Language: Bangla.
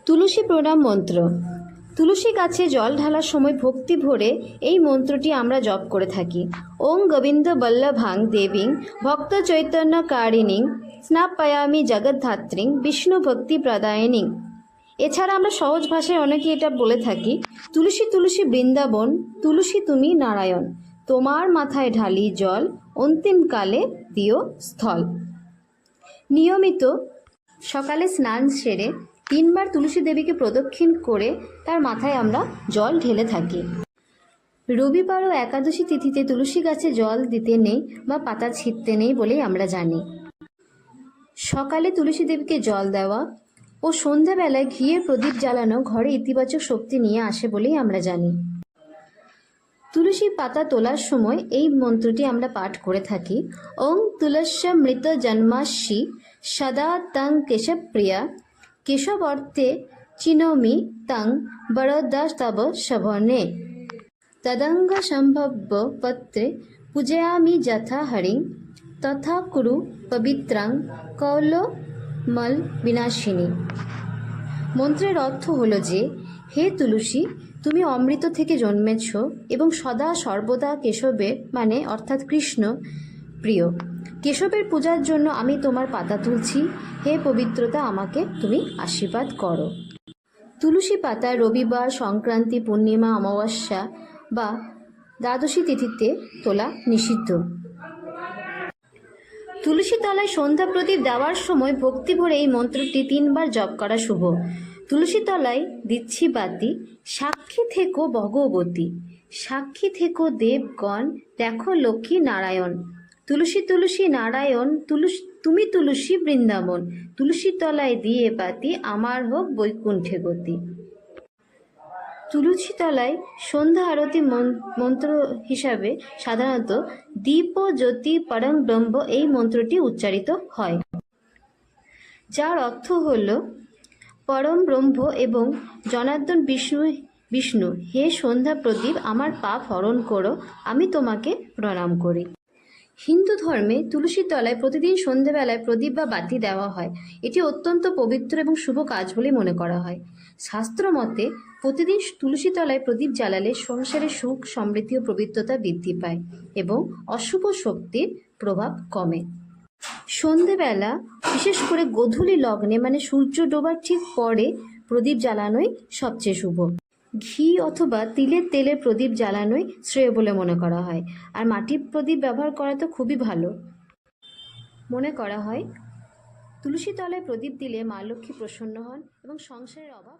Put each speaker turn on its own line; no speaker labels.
তুলসী প্রণাম মন্ত্র। তুলসী গাছে জল ঢালার সময় ভক্তি ভরে এই মন্ত্রটি আমরা জপ করে থাকি। ওং গোবিন্দ বল্লভাং দেবীং ভক্ত চৈতন্য কারিণীং স্নাপয়ামি জগদ্ধাত্রীং বিষ্ণু ভক্তি প্রদায়িনীং। এছাড়া আমরা সহজ ভাষায় অনেকে এটা বলে থাকি, তুলসী তুলসী বৃন্দাবন, তুলসী তুমি নারায়ণ, তোমার মাথায় ঢালি জল, অন্তিমকালে দিও স্থল। নিয়মিত সকালে স্নান সেরে 3 বার তুলসী দেবীকে প্রদক্ষিণ করে তার মাথায় আমরা জল ঢেলে থাকি। রবিবার ও একাদশী তিথিতে তুলসী গাছে জল দিতে নেই বা পাতা ছিঁড়তে নেই বলেই আমরা জানি। সকালে তুলসী দেবীকে জল দেওয়া ও সন্ধ্যাবেলায় ঘিয়ের প্রদীপ জ্বালানো ঘরে ইতিবাচক শক্তি নিয়ে আসে বলেই আমরা জানি। তুলসী পাতা তোলার সময় এই মন্ত্রটি আমরা পাঠ করে থাকি। ওং তুলস্য মৃত জন্মাসি সদা তং কেশবপ্রিয়া কেশব অর্থে চিনমি তং বরদাস্তব শবনে তদঙ্গ সম্ভব্য পত্রে পূজয়ামি যথা হরিং তথা কুরু পবিত্রাং কৌলমল বিনাশিনী। মন্ত্রের অর্থ হলো যে, হে তুলসী, তুমি অমৃত থেকে জন্মেছ এবং সদা সর্বদা কেশবের মানে অর্থাৎ কৃষ্ণ প্রিয়। কেশবের পূজার জন্য আমি তোমার পাতা তুলছি। হে পবিত্রতা, আমাকে তুমি আশীর্বাদ করো। তুলসী পাতা রবিবার, সংক্রান্তি, পূর্ণিমা, অমাবস্যা বা দ্বাদশী তিথিতে তোলা নিষিদ্ধ। তুলসী তলায় সন্ধ্যা প্রদীপ দেওয়ার সময় ভক্তি ভরে এই মন্ত্রটি 3 বার জপ করা শুভ। তুলসী তলায় দিচ্ছি বাতি, সাক্ষী থেকো ভগবতী, সাক্ষী থেকো দেবগণ, দেখো লক্ষ্মী নারায়ণ। তুলসী তুলসী নারায়ণ, তুমি তুলসী বৃন্দাবন, তুলসী তলায় দিয়ে বাতি, আমার হোক বৈকুণ্ঠে গতি। তুলসী তলায় সন্ধ্যা আরতি মন্ত্র হিসাবে সাধারণত দীপ জ্যোতি পরং ব্রহ্ম এই মন্ত্রটি উচ্চারিত হয়, যার অর্থ হল পরম ব্রহ্ম এবং জনার্দন বিষ্ণু, হে সন্ধ্যা প্রদীপ, আমার পাপ হরণ করো, আমি তোমাকে প্রণাম করি। হিন্দু ধর্মে তুলসী তলায় প্রতিদিন সন্ধ্যাবেলায় প্রদীপ বা বাতি দেওয়া হয়। এটি অত্যন্ত পবিত্র এবং শুভ কাজ বলে মনে করা হয়। শাস্ত্র মতে প্রতিদিন তুলসী তলায় প্রদীপ জ্বালালে সংসারে সুখ, সমৃদ্ধি ও পবিত্রতা বৃদ্ধি পায় এবং অশুভ শক্তির প্রভাব কমে। সন্ধেবেলা, বিশেষ করে গোধূলি লগ্নে মানে সূর্য ডোবার ঠিক পরে প্রদীপ জ্বালানোই সবচেয়ে শুভ। ঘি অথবা তিলের তেলের প্রদীপ জ্বালানোই শ্রেয় বলে মনে করা হয়। আর মাটির প্রদীপ ব্যবহার করা তো খুবই ভালো। মনে করা হয় তুলসী তলায় প্রদীপ দিলে মা লক্ষ্মী প্রসন্ন হন এবং সংসারের অভাব